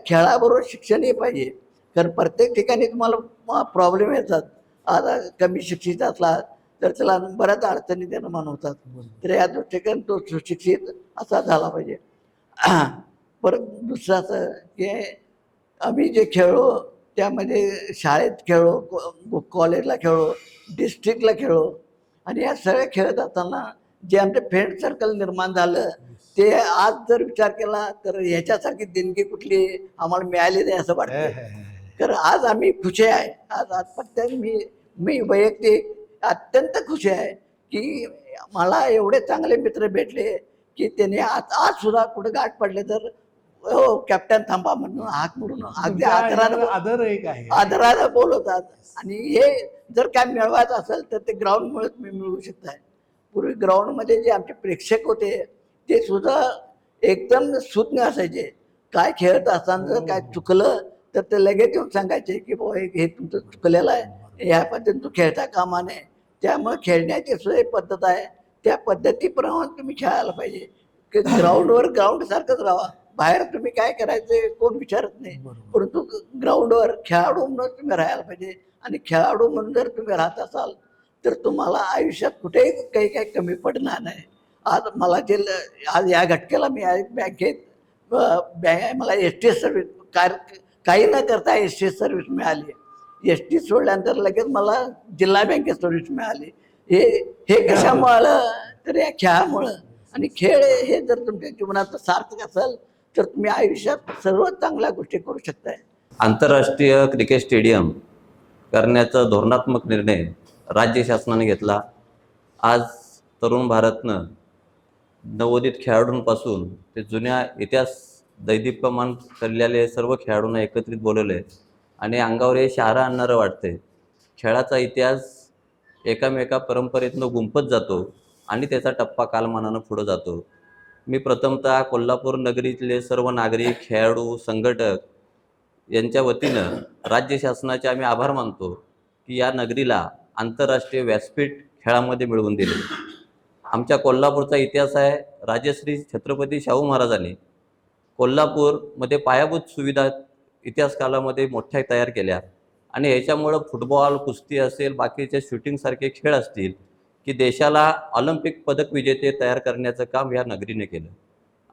खेळाबरोबर शिक्षणही पाहिजे. कारण प्रत्येक ठिकाणी तुम्हाला प्रॉब्लेम येतात. आता कमी शिक्षित असला तर त्याला बऱ्याच अडचणी निर्माण होतात. तर या दृष्टीने तो सुशिक्षित असा झाला पाहिजे. परत दुसरं असं की आम्ही जे खेळलो त्यामध्ये शाळेत खेळलो, कॉलेजला खेळलो, डिस्ट्रिक्टला खेळलो आणि या सगळ्या खेळत असताना जे आमचे फ्रेंड सर्कल निर्माण झालं ते आज जर विचार केला तर ह्याच्यासारखी देणगी कुठली आम्हाला मिळाली नाही असं वाटतं. तर आज आम्ही खुशी आहे. आज फक्त मी वैयक्तिक अत्यंत खुशी आहे की मला एवढे चांगले मित्र भेटले की त्याने आज सुद्धा कुठे गाठ पडले तर हो कॅप्टन थांबा म्हणून हाक म्हणून अगदी आदरानं आदर एक आहे. आदरानं बोलवतात. आणि हे जर काय मिळवायचं असेल तर ते ग्राउंडमुळेच मी मिळवू शकत आहे. पूर्वी ग्राउंडमध्ये जे आमचे प्रेक्षक होते ते सुद्धा एकदम सुज्ञ असायचे. काय खेळत असताना जर काय चुकलं तर ते लगेच येऊन सांगायचे की बाबा हे तुमचं चुकलेलं आहे, ह्या पद्धतीने तू खेळता कामा नये. त्यामुळे खेळण्याची सोय पद्धत आहे, त्या पद्धतीप्रमाणे तुम्ही खेळायला पाहिजे की ग्राउंडवर ग्राउंडसारखंच राहा. बाहेर तुम्ही काय करायचं कोण विचारत नाही, परंतु ग्राउंडवर खेळाडू म्हणून तुम्ही राहायला पाहिजे. आणि खेळाडू म्हणून जर तुम्ही राहत असाल तर तुम्हाला आयुष्यात कुठेही काही कमी पडणार नाही. आज मला जे आज या घटकेला मी बँकेत मला एस टी सर्व्हिस काही न करता एस टी सर्व्हिस मिळाली. एस टी सोडल्यानंतर लगेच मला जिल्हा बँकेत सर्व्हिस मिळाली. हे कशामुळं तर या खेळामुळं. आणि खेळ हे जर तुमच्या जीवनात सार्थक असेल तर तुम्ही आयुष्यात सर्व चांगल्या गोष्टी करू शकताय. आंतरराष्ट्रीय क्रिकेट स्टेडियम करण्याचा धोरणात्मक निर्णय राज्य शासनाने घेतला. आज तरुण भारतनं नवोदित खेळाडूंपासून ते जुन्या इतिहास दैदिप्यमान करलेले सर्व खेळाडूंना एकत्रित बोलवले आणि अंगावर हे शहारा आणणारं वाटतंय. खेळाचा इतिहास एकामेका परंपरेतनं गुंफत जातो आणि त्याचा टप्पा कालमानानं पुढं जातो. मी प्रथमतः कोल्हापूर नगरीतले सर्व नागरिक, खेळाडू, संघटक यांच्या वतीनं राज्य शासनाचे आम्ही आभार मानतो की या नगरीला आंतरराष्ट्रीय व्यासपीठ खेळामध्ये मिळवून दिले. आमच्या कोल्हापूरचा इतिहास आहे. राजश्री छत्रपती शाहू महाराजांनी कोल्हापूरमध्ये पायाभूत सुविधा इतिहास कालामध्ये मोठ्या तयार केल्या आणि ह्याच्यामुळं फुटबॉल, कुस्ती असेल, बाकीचे शूटिंगसारखे खेळ असतील की देशाला ऑलिम्पिक पदक विजेते तयार करण्याचं काम या नगरीने केलं.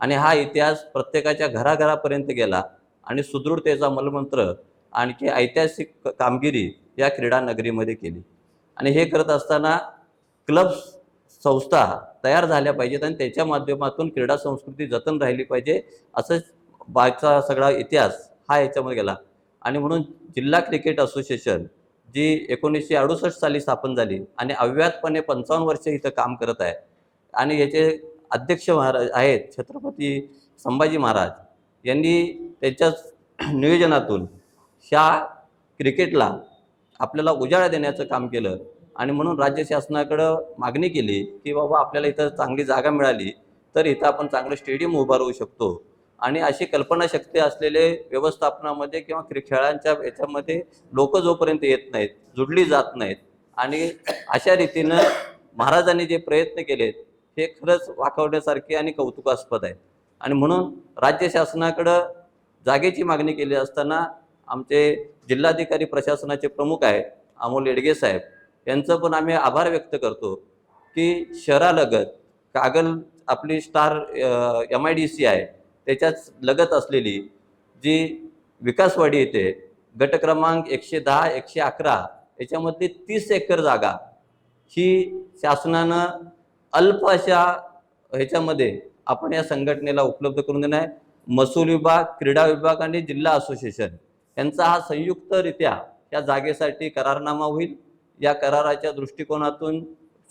आणि हा इतिहास प्रत्येकाच्या घराघरापर्यंत गेला आणि सुदृढतेचा मूलमंत्र आणखी ऐतिहासिक कामगिरी या क्रीडा नगरीमध्ये केली. आणि हे करत असताना क्लब्स, संस्था तयार झाल्या पाहिजेत आणि त्याच्या माध्यमातून क्रीडा संस्कृती जतन राहिली पाहिजे. असंच बागचा सगळा इतिहास हा याच्यामध्ये गेला. आणि म्हणून जिल्हा क्रिकेट असोसिएशन जी 1968 साली स्थापन झाली आणि अव्याहतपणे 55 वर्ष इथं काम करत आहे आणि याचे अध्यक्ष महाराज आहेत छत्रपती संभाजी महाराज यांनी त्यांच्याच नियोजनातून ह्या क्रिकेटला आपल्याला उजाळा देण्याचं काम केलं. आणि म्हणून राज्य शासनाकडं मागणी केली की बाबा आपल्याला इथं चांगली जागा मिळाली तर इथं आपण चांगलं स्टेडियम उभारू शकतो. आणि अशी कल्पनाशक्ती असलेले व्यवस्थापनामध्ये किंवा खेळांच्या याच्यामध्ये लोक जोपर्यंत येत नाहीत, जुडली जात नाहीत आणि अशा रीतीनं महाराजांनी जे प्रयत्न केलेत हे खरंच वाखावण्यासारखे आणि कौतुकास्पद आहेत. आणि म्हणून राज्य शासनाकडं जागेची मागणी केली असताना आमचे जिल्हाधिकारी प्रशासनाचे प्रमुख आहेत अमोल येडगे साहेब यांचं पण आम्ही आभार व्यक्त करतो की शहरालगत कागल आपली स्टार MIDC आहे त्याच्याच लगत असलेली जी विकासवाडी येते गट क्रमांक 110, 111 याच्यामध्ये 30 एकर जागा ही शासनानं अल्प अशा ह्याच्यामध्ये आपण या संघटनेला उपलब्ध करून देणं आहे. महसूल विभाग, क्रीडा विभाग आणि जिल्हा असोसिएशन यांचा हा संयुक्तरित्या या जागेसाठी करारनामा होईल. या कराराच्या दृष्टिकोनातून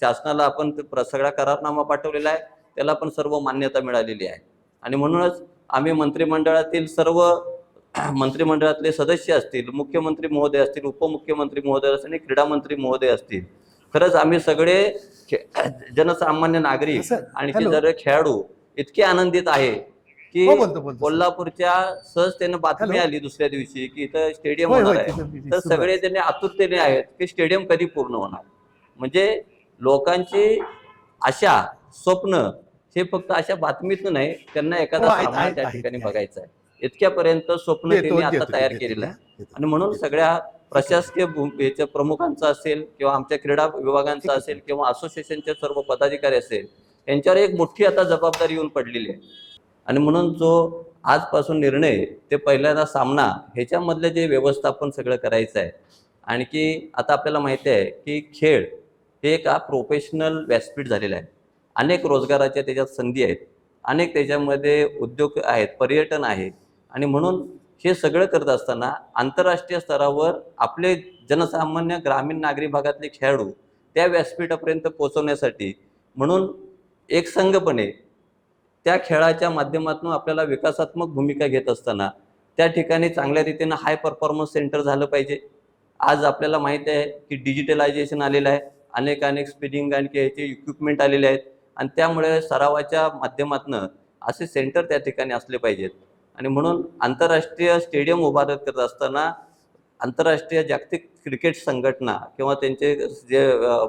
शासनाला आपण सगळा करारनामा पाठवलेला आहे, त्याला पण सर्व मान्यता मिळालेली आहे. आणि म्हणूनच आम्ही मंत्रिमंडळातील सर्व मंत्रिमंडळातले सदस्य असतील, मुख्यमंत्री महोदय असतील, उपमुख्यमंत्री महोदय असतील आणि क्रीडा मंत्री महोदय असतील, खरंच आम्ही सगळे जनसामान्य नागरिक आणि जर खेळाडू इतके आनंदित आहे की कोल्हापूरच्या सहजतेनं बातमी आली दुसऱ्या दिवशी की इथं स्टेडियम होणार आहे तर सगळे त्यांनी आतुरतेने आहेत की स्टेडियम कधी पूर्ण होणार. म्हणजे लोकांची आशा, स्वप्न हे फक्त अशा बातमीतनं नाही, त्यांना एखादा सामना त्या ठिकाणी बघायचा आहे इतक्यापर्यंत स्वप्न त्यांनी आता तयार केलेलं आहे. आणि म्हणून सगळ्या प्रशासकीय याच्या प्रमुखांचा असेल किंवा आमच्या क्रीडा विभागांचा असेल किंवा असोसिएशनचे सर्व पदाधिकारी असेल यांच्यावर एक मोठी आता जबाबदारी येऊन पडलेली आहे. आणि म्हणून जो आजपासून निर्णय ते पहिल्यांदा सामना ह्याच्यामधलं जे व्यवस्थापन सगळं करायचं आहे. आणखी आता आपल्याला माहिती आहे की खेळ हे एक प्रोफेशनल व्यासपीठ झालेलं आहे अनेक रोजगाराच्या त्याच्यात संधी आहेत, अनेक त्याच्यामध्ये उद्योग आहेत, पर्यटन आहे. आणि म्हणून हे सगळं करत असताना आंतरराष्ट्रीय स्तरावर आपले जनसामान्य ग्रामीण नागरी भागातले खेळाडू त्या व्यासपीठापर्यंत पोहोचवण्यासाठी म्हणून एकसंघपणे त्या खेळाच्या माध्यमातून आपल्याला विकासात्मक भूमिका घेत असताना त्या ठिकाणी चांगल्या रीतीनं हाय परफॉर्मन्स सेंटर झालं पाहिजे. आज आपल्याला माहिती आहे की डिजिटलायझेशन आलेलं आहे, अनेक स्पिनिंग आणि याचे इक्विपमेंट आलेले आहेत आणि त्यामुळे सरावाच्या माध्यमातून असे सेंटर त्या ठिकाणी असले पाहिजेत. आणि म्हणून आंतरराष्ट्रीय स्टेडियम उभारत करत असताना आंतरराष्ट्रीय जागतिक क्रिकेट संघटना किंवा त्यांचे जे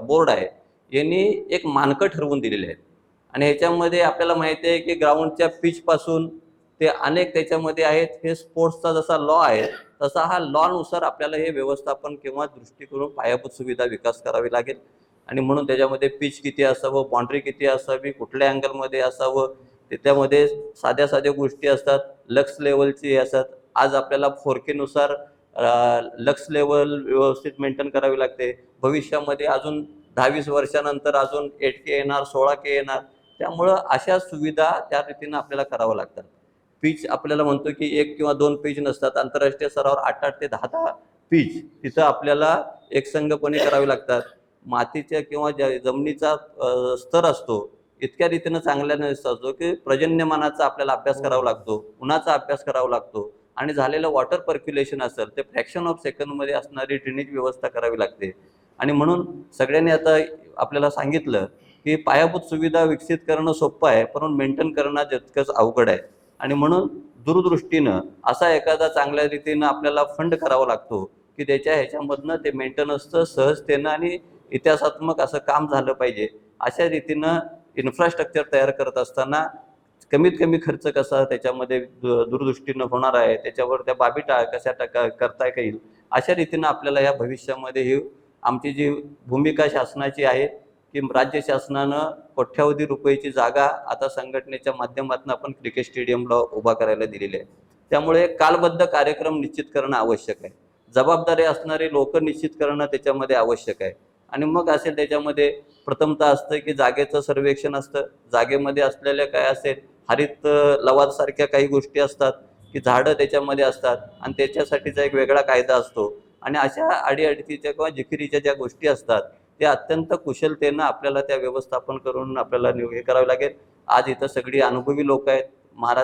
बोर्ड आहे यांनी एक मानकं ठरवून दिलेले आहेत. आणि ह्याच्यामध्ये आपल्याला माहिती आहे की ग्राउंडच्या पिचपासून ते अनेक त्याच्यामध्ये आहेत. हे स्पोर्ट्सचा जसा लॉ आहे तसा हा लॉनुसार आपल्याला हे व्यवस्थापन किंवा दृष्टिकोन पायाभूत सुविधा विकास करावी लागेल. आणि म्हणून त्याच्यामध्ये पिच किती असावं, बाउंड्री किती असावी, कुठल्या अँगलमध्ये असावं, त्याच्यामध्ये साध्या गोष्टी असतात, लक्स लेवलची असतात. आज आपल्याला 4K नुसार लक्स लेवल व्यवस्थित मेंटेन करावी लागते. भविष्यामध्ये अजून 10-20 वर्षानंतर अजून 8K येणार, 16K येणार. त्यामुळं अशा सुविधा त्या रीतीनं आपल्याला कराव्या लागतात. पिच आपल्याला म्हणतो की 1 किंवा 2 पिच नसतात, आंतरराष्ट्रीय स्तरावर 8 ते 10 पिच तिथं आपल्याला एकसंघपणे करावे लागतात. मातीच्या किंवा जमिनीचा स्तर असतो इतक्या रीतीनं चांगल्याने असतो की पर्जन्यमानाचा आपल्याला अभ्यास करावा लागतो, उन्हाचा अभ्यास करावा लागतो आणि झालेलं वॉटर पर्क्युलेशन असेल ते फ्रॅक्शन ऑफ सेकंडमध्ये असणारी ड्रेनेज व्यवस्था करावी लागते. आणि म्हणून सगळ्यांनी आता आपल्याला सांगितलं की पायाभूत सुविधा विकसित करणं सोपं आहे, परंतु मेंटेन करणं जितकंच अवघड आहे. आणि म्हणून दूरदृष्टीनं असा एखादा चांगल्या रीतीनं आपल्याला फंड करावा लागतो की त्याच्या ह्याच्यामधनं ते मेंटेनन्सचं सहजतेनं आणि इतिहासात्मक असं काम झालं पाहिजे. अशा रीतीनं इन्फ्रास्ट्रक्चर तयार करत असताना कमीत कमी खर्च कसा त्याच्यामध्ये दूरदृष्टीनं होणार आहे, त्याच्यावर त्या बाबी कशा करता येईल, अशा रीतीनं आपल्याला या भविष्यामध्ये ही आमची जी भूमिका शासनाची आहे की राज्य शासनानं कोट्यावधी रुपयाची जागा आता संघटनेच्या माध्यमातून आपण क्रिकेट स्टेडियमला उभा करायला दिलेली आहे. त्यामुळे कालबद्ध कार्यक्रम निश्चित करणं आवश्यक आहे, जबाबदारी असणारे लोक निश्चित करणं त्याच्यामध्ये आवश्यक आहे. आणि मग असेल त्याच्यामध्ये प्रथमतः असतं की जागेचं सर्वेक्षण असतं, जागेमध्ये असलेल्या काय असेल हरित लवादसारख्या काही गोष्टी असतात की झाडं त्याच्यामध्ये असतात आणि त्याच्यासाठीचा एक वेगळा कायदा असतो. आणि अशा अडीअडचणीच्या किंवा जिकिरीच्या ज्या गोष्टी असतात त्या अत्यंत कुशलतेनं आपल्याला त्या व्यवस्थापन करून आपल्याला हे करावं लागेल. आज इथं सगळी अनुभवी लोक आहेत,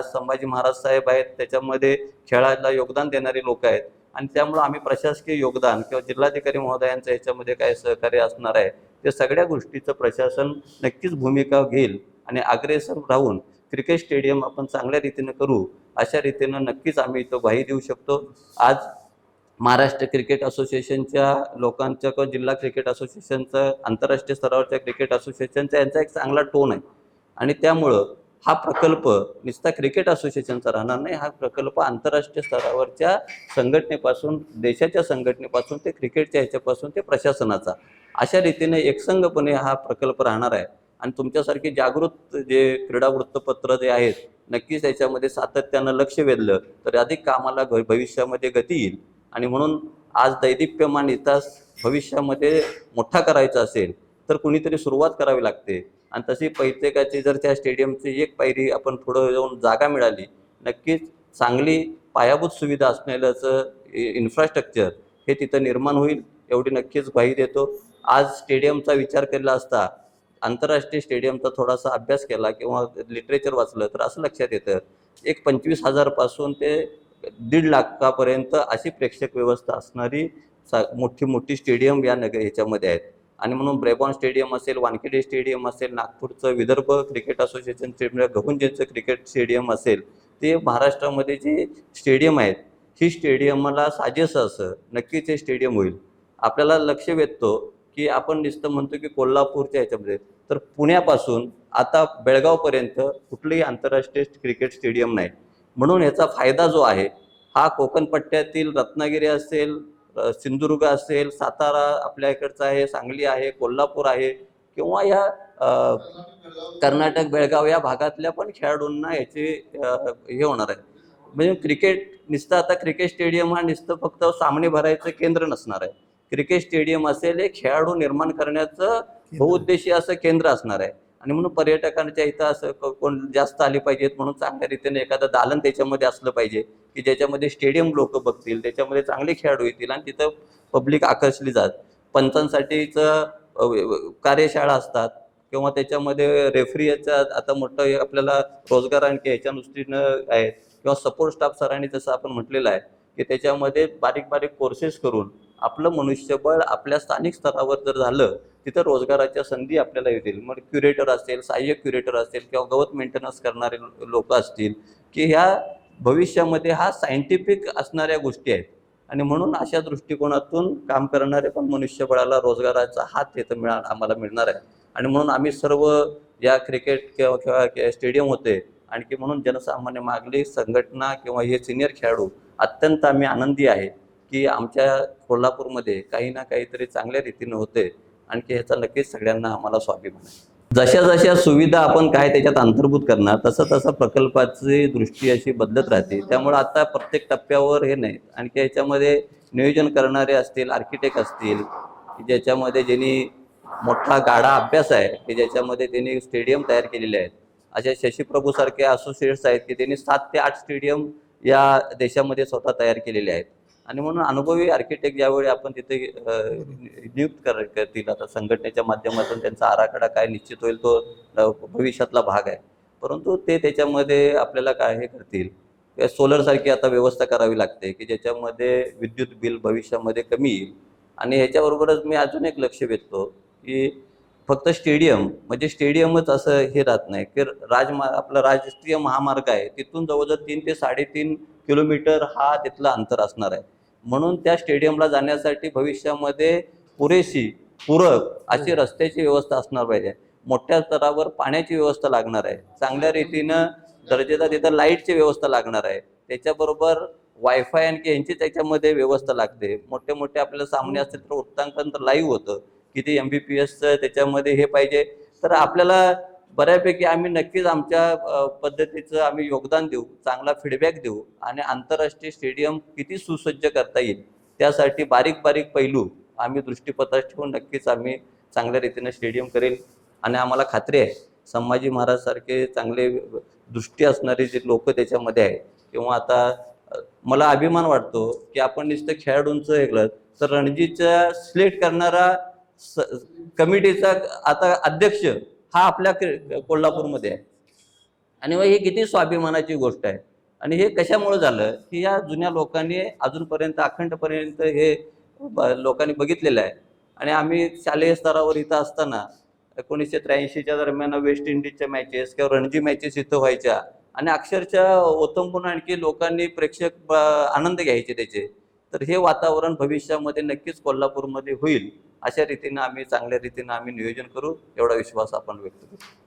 संभाजी महाराज साहेब आहेत, त्याच्यामध्ये खेळाला योगदान देणारी लोक आहेत. आणि त्यामुळं आम्ही प्रशासकीय योगदान किंवा जिल्हाधिकारी महोदयांचं याच्यामध्ये काय सहकार्य असणार आहे ते सगळ्या गोष्टीचं प्रशासन नक्कीच भूमिका घेईल आणि अग्रेसर राहून क्रिकेट स्टेडियम आपण चांगल्या रीतीनं करू अशा रीतीनं नक्कीच आम्ही इथं ग्वाही देऊ शकतो. आज महाराष्ट्र क्रिकेट असोसिएशनच्या लोकांच्या किंवा जिल्हा क्रिकेट असोसिएशनचं, आंतरराष्ट्रीय स्तरावरच्या क्रिकेट असोसिएशनचा यांचा एक चांगला टोन आहे. आणि त्यामुळं हा प्रकल्प नुसता क्रिकेट असोसिएशनचा राहणार नाही, हा प्रकल्प आंतरराष्ट्रीय स्तरावरच्या संघटनेपासून, देशाच्या संघटनेपासून ते क्रिकेटच्या ह्याच्यापासून ते प्रशासनाचा, अशा रीतीने एकसंघपणे हा प्रकल्प राहणार आहे. आणि तुमच्यासारखी जागृत जे क्रीडा वृत्तपत्र जे आहेत नक्कीच त्याच्यामध्ये सातत्यानं लक्ष वेधलं तर अधिक कामाला भविष्यामध्ये गती येईल. आणि म्हणून आज दैदिप्यमान इतिहास भविष्यामध्ये मोठा करायचा असेल तर कुणीतरी सुरुवात करावी लागते. आणि तशी प्रत्येकाची जर त्या स्टेडियमची एक पायरी आपण पुढं जाऊन जागा मिळाली, नक्कीच चांगली पायाभूत सुविधा असलेल्याचं इन्फ्रास्ट्रक्चर हे तिथं निर्माण होईल एवढी नक्कीच ग्वाही देतो. आज स्टेडियमचा विचार केला असता आंतरराष्ट्रीय स्टेडियमचा थोडासा अभ्यास केला किंवा लिटरेचर वाचलं तर असं लक्षात येतं एक 25,000 पासून ते 1.5 लाखापर्यंत अशी प्रेक्षक व्यवस्था असणारी मोठी स्टेडियम या ह्याच्यामध्ये आहेत. आणि म्हणून ब्रेबॉर्न स्टेडियम असेल, वानखेडे स्टेडियम असेल, नागपूरचं विदर्भ क्रिकेट असोसिएशन स्टेडियम, गहुंजेचं क्रिकेट स्टेडियम असेल, ते महाराष्ट्रामध्ये जे स्टेडियम आहेत ही स्टेडियमला साजेसं असं नक्कीच हे स्टेडियम होईल. आपल्याला लक्ष वेधतो की आपण नुसतं म्हणतो की कोल्हापूरच्या ह्याच्यामध्ये, तर पुण्यापासून आता बेळगावपर्यंत कुठलंही आंतरराष्ट्रीय क्रिकेट स्टेडियम नाही. म्हणून ह्याचा फायदा जो आहे हा कोकण पट्ट्यातील रत्नागिरी असेल, सिंधुदुर्ग असेल, सातारा आपल्या इकडचं आहे, सांगली आहे, कोल्हापूर आहे किंवा या कर्नाटक बेळगाव या भागातल्या पण खेळाडूंना याचे हे होणार आहे. म्हणजे क्रिकेट नुसतं आता क्रिकेट स्टेडियम हा नुसतं फक्त सामने भरायचं केंद्र नसणार आहे. क्रिकेट स्टेडियम असेल हे खेळाडू निर्माण करण्याचं बहुउद्देशीय असं केंद्र असणार आहे. आणि म्हणून पर्यटकांच्या इथं असं कोण जास्त आली पाहिजेत म्हणून चांगल्या रीतीने एखादं दालन त्याच्यामध्ये असलं पाहिजे की ज्याच्यामध्ये स्टेडियम लोक बघतील, त्याच्यामध्ये चांगले खेळाडू येतील आणि तिथं पब्लिक आकर्षली जात. पंचांसाठीचं कार्यशाळा असतात किंवा त्याच्यामध्ये रेफरीचा आता मोठं आपल्याला रोजगार आणखी ह्याच्या दृष्टीनं आहेत किंवा सपोर्ट स्टाफ सरांनी जसं आपण म्हटलेलं आहे की त्याच्यामध्ये बारीक बारीक कोर्सेस करून आपलं मनुष्यबळ आपल्या स्थानिक स्तरावर जर झालं तिथं रोजगाराच्या संधी आपल्याला येतील. मग क्युरेटर असेल, सहाय्यक क्युरेटर असेल किंवा गवत मेंटेनन्स करणारे लोक असतील की ह्या भविष्यामध्ये हा सायंटिफिक असणाऱ्या गोष्टी आहेत आणि म्हणून अशा दृष्टिकोनातून काम करणारे पण मनुष्यबळाला रोजगाराचा हात इथं आम्हाला मिळणार आहे. आणि म्हणून आम्ही सर्व या क्रिकेट किंवा स्टेडियम होते आणखी म्हणून जनसामान्य मागली संघटना किंवा हे सिनियर खेळाडू अत्यंत आम्ही आनंदी आहे की आमच्या कोल्हापूरमध्ये काही ना काहीतरी चांगल्या रीतीनं होते आणखी ह्याचा नक्कीच सगळ्यांना आम्हाला स्वाभिमान आहे. जशा जशा सुविधा आपण काय त्याच्यात अंतर्भूत करणार तसं तसं प्रकल्पाची दृष्टी अशी बदलत राहते. त्यामुळे आता प्रत्येक टप्प्यावर हे नाही आणखी याच्यामध्ये नियोजन करणारे असतील, आर्किटेक्ट असतील की ज्याच्यामध्ये ज्यांनी मोठा गाडा अभ्यास आहे की ज्याच्यामध्ये त्यांनी स्टेडियम तयार केलेले आहेत. अशा शशीप्रभू सारखे असोसिएट्स आहेत की त्यांनी 7 ते 8 स्टेडियम या देशामध्ये स्वतः तयार केलेले आहेत. आणि म्हणून अनुभवी आर्किटेक्ट ज्यावेळी आपण तिथे नियुक्त करतील आता संघटनेच्या माध्यमातून त्यांचा आराखडा काय निश्चित होईल तो भविष्यातला भाग आहे. परंतु ते त्याच्यामध्ये आपल्याला काय हे करतील सोलरसारखी आता व्यवस्था करावी लागते की ज्याच्यामध्ये विद्युत बिल भविष्यामध्ये कमी येईल. आणि ह्याच्याबरोबरच मी अजून एक लक्ष वेधतो की फक्त स्टेडियम म्हणजे स्टेडियमच असं हे राहत नाही की आपला राष्ट्रीय महामार्ग आहे तिथून जवळजवळ 3 ते 3.5 किलोमीटर हा तिथलं अंतर असणार आहे. म्हणून त्या स्टेडियमला जाण्यासाठी भविष्यामध्ये पुरेशी पूरक अशी रस्त्याची व्यवस्था असणार पाहिजे. मोठ्या स्तरावर पाण्याची व्यवस्था लागणार आहे. चांगल्या रीतीनं दर्जेदार तिथं लाईटची व्यवस्था लागणार आहे. त्याच्याबरोबर वायफाय आणखी यांची त्याच्यामध्ये व्यवस्था लागते. मोठे मोठे आपल्याला सामने असतील तर वृत्तांकन तर लाईव्ह होतं. किती MBPSचं त्याच्यामध्ये हे पाहिजे. तर आपल्याला बऱ्यापैकी आम्ही नक्कीच आमच्या पद्धतीचं आम्ही योगदान देऊ, चांगला फीडबॅक देऊ आणि आंतरराष्ट्रीय स्टेडियम किती सुसज्ज करता येईल त्यासाठी बारीक बारीक पैलू आम्ही दृष्टीपथात ठेवून नक्कीच आम्ही चांगल्या रीतीने स्टेडियम करेल. आणि आम्हाला खात्री आहे संभाजी महाराज सारखे चांगले दृष्टी असणारे जे लोक त्याच्यामध्ये आहेत किंवा आता मला अभिमान वाटतो की आपण नुसतं खेळाडूंचं ऐकलं तर रणजीचा सिलेक्ट करणारा कमिटीचा आता अध्यक्ष हा आपल्या कोल्हापूरमध्ये आहे. आणि मग ही किती स्वाभिमानाची गोष्ट आहे. आणि हे कशामुळे झालं की या जुन्या लोकांनी अजूनपर्यंत अखंडपर्यंत हे लोकांनी बघितलेलं आहे. आणि आम्ही शालेय स्तरावर इथं असताना 1983च्या दरम्यान वेस्ट इंडिजच्या मॅचेस किंवा रणजी मॅचेस इथं व्हायच्या आणि अक्षरशः ओतंबून आणखी लोकांनी प्रेक्षक आनंद घ्यायचे त्याचे. तर हे वातावरण भविष्यामध्ये नक्कीच कोल्हापूरमध्ये होईल अशा रीतीनं आम्ही चांगल्या रीतीनं आम्ही नियोजन करू एवढा विश्वास आपण व्यक्त करू.